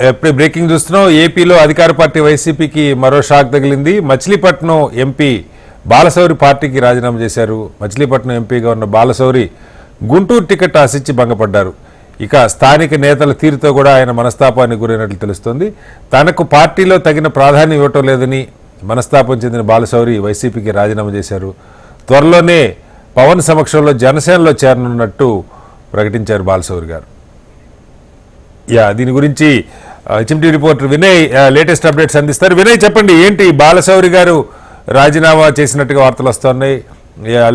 ఎప్పుడు బ్రేకింగ్ చూస్తున్నాం. ఏపీలో అధికార పార్టీ వైసీపీకి మరో షాక్ తగిలింది. మచిలీపట్నం ఎంపీ బాలశౌరి పార్టీకి రాజీనామా చేశారు. మచిలీపట్నం ఎంపీగా ఉన్న బాలశౌరి గుంటూరు టికెట్ ఆశించి భంగపడ్డారు. ఇక స్థానిక నేతల తీరుతో కూడా ఆయన మనస్తాపానికి గురైనట్లు తెలుస్తోంది. తనకు పార్టీలో తగిన ప్రాధాన్యం ఇవ్వటం లేదని మనస్తాపం చెందిన బాలశౌరి వైసీపీకి రాజీనామా చేశారు. త్వరలోనే పవన్ సమక్షంలో జనసేనలో చేరనున్నట్టు ప్రకటించారు బాలశౌరి గారు. దీని గురించి HMT reporter Vinay latest updates అందిస్తారు. వినయ్, చెప్పండి, ఏంటి బాలశౌరి గారు రాజీనామా చేసినట్టుగా వార్తలు వస్తున్నాయి,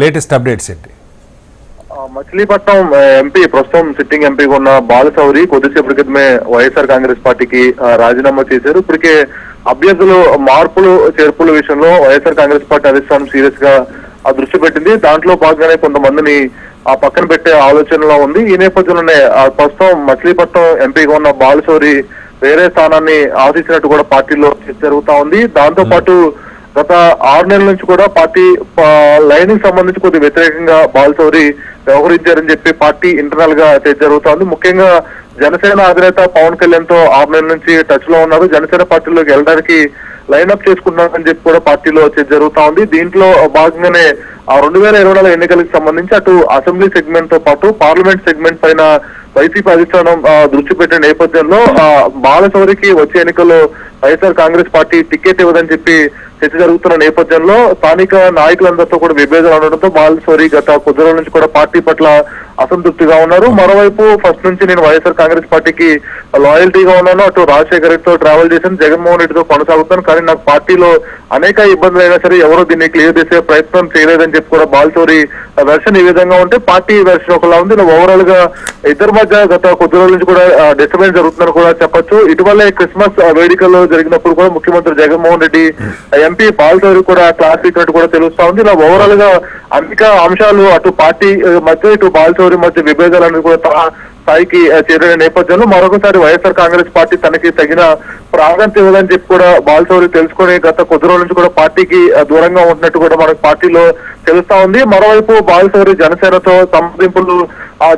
లేటెస్ట్ అప్డేట్స్ ఏంటి? మచిలీపట్నం ఎంపీ, ప్రస్తుతం సిట్టింగ్ ఎంపీగా ఉన్న బాలశౌరి కొద్దిసేపటి క్రితమే వైఎస్ఆర్ కాంగ్రెస్ పార్టీకి రాజీనామా చేశారు. ఇప్పటికే అభ్యర్థులు మార్పులు చేర్పుల విషయంలో వైఎస్ఆర్ కాంగ్రెస్ పార్టీ అధిష్టానం సీరియస్ గా దృష్టి పెట్టింది. దాంట్లో భాగంగానే కొంతమందిని పక్కన పెట్టే ఆలోచనలో ఉంది. ఈ నేపథ్యంలోనే ప్రస్తుతం మచిలీపట్నం ఎంపీగా ఉన్న బాలశౌరి వేరే స్థానాన్ని ఆశించినట్టు కూడా పార్టీలో జరుగుతా ఉంది. దాంతో పాటు గత 6 నెలల నుంచి కూడా పార్టీ లైనింగ్ సంబంధించి కొద్దిగా వ్యతిరేకంగా బాలశౌరి వ్యవహరించారని చెప్పి పార్టీ ఇంటర్నల్ గా జరుగుతా ఉంది. ముఖ్యంగా జనసేన అధినేత పవన్ కళ్యాణ్ తో 6 నెలల నుంచి టచ్ లో ఉన్నారు. జనసేన పార్టీలోకి వెళ్ళడానికి లైన్అప్ చేసుకున్నారని చెప్పి కూడా పార్టీలో జరుగుతా ఉంది. దీంట్లో భాగంగానే 2024 ఎన్నికలకు సంబంధించి అటు అసెంబ్లీ సెగ్మెంట్ తో పాటు పార్లమెంట్ సెగ్మెంట్ పైన వైసీపీ అధిష్టానం దృష్టి పెట్టిన నేపథ్యంలో బాలశౌరికి వచ్చే ఎన్నికల్లో వైఎస్ఆర్ కాంగ్రెస్ పార్టీ టికెట్ ఇవ్వదని చెప్పి చర్చ జరుగుతున్న నేపథ్యంలో స్థానిక నాయకులందరితో కూడా విభేదనలు ఉండడంతో బాలశౌరి గత కొద్ది రోజుల నుంచి కూడా పార్టీ పట్ల అసంతృప్తిగా ఉన్నారు. మరోవైపు ఫస్ట్ నుంచి నేను వైఎస్ఆర్ కాంగ్రెస్ పార్టీకి లాయల్టీగా ఉన్నాను, అటు రాజశేఖర్ రెడ్డితో ట్రావెల్ చేశాను, జగన్మోహన్ రెడ్డితో కొనసాగుతాను, కానీ నాకు పార్టీలో అనేక ఇబ్బందులు అయినా సరే ఎవరో దీన్ని క్లియర్ చేసే ప్రయత్నం చేయలేదని చెప్పి కూడా బాలశౌరి వెర్షన్ ఈ విధంగా ఉంటే పార్టీ వెర్షన్ ఒకలా ఉంది. ఓవరాల్ గా ఇద్దరి మధ్య గత కొద్ది రోజుల నుంచి కూడా డిస్టర్బెన్స్ జరుగుతుందని కూడా చెప్పొచ్చు. ఇటీవలే క్రిస్మస్ వేడుకలు జరిగినప్పుడు కూడా ముఖ్యమంత్రి జగన్మోహన్ రెడ్డి ఎంపీ బాలశౌరి కూడా క్లాస్ ఇచ్చినట్టు కూడా తెలుస్తా ఉంది. ఇలా ఓవరాల్ గా అనేక అంశాలు అటు పార్టీ మధ్య ఇటు బాలశౌరి మధ్య విభేదాలను కూడా స్థాయికి చేరిన నేపథ్యంలో మరొకసారి వైఎస్ఆర్ కాంగ్రెస్ పార్టీ తనకి తగిన ప్రాధాన్యత ఇవ్వదని చెప్పి కూడా బాలశౌరి తెలుసుకుని గత కొద్ది రోజుల నుంచి కూడా పార్టీకి దూరంగా ఉంటున్నట్టు కూడా మనకు పార్టీలో తెలుస్తా ఉంది. మరోవైపు బాలశౌరి జనసేనతో సంప్రదింపులు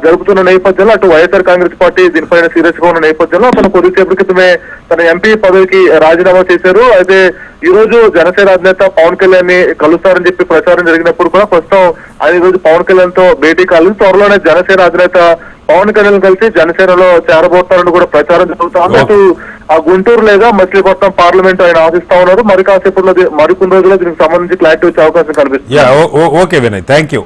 జరుపుతున్న నేపథ్యంలో అటు వైఎస్ఆర్ కాంగ్రెస్ పార్టీ దీనిపైన సీరియస్ గా ఉన్న నేపథ్యంలో తన కొద్దిసేపటి క్రితమే తన ఎంపీ పదవికి రాజీనామా చేశారు. అయితే ఈ రోజు జనసేన అధినేత పవన్ కళ్యాణ్ ని కలుస్తారని చెప్పి ప్రచారం జరిగినప్పుడు కూడా ప్రస్తుతం ఆయన ఈ రోజు పవన్ కళ్యాణ్ తో భేటీ కాలేదు. త్వరలోనే జనసేన అధినేత పవన్ కళ్యాణ్ కలిసి జనసేనలో చేరబోతారని కూడా ప్రచారం జరుగుతా ఉంది. అటు గుంటూరు లేదా మచిలీపట్నం పార్లమెంట్ ఆయన ఆశిస్తా ఉన్నారు. మరి కాసేపట్లో మరికొన్ని రోజుల్లో దీనికి సంబంధించి క్లారిటీ వచ్చే అవకాశం కనిపిస్తుంది. Okay Vinay, thank you.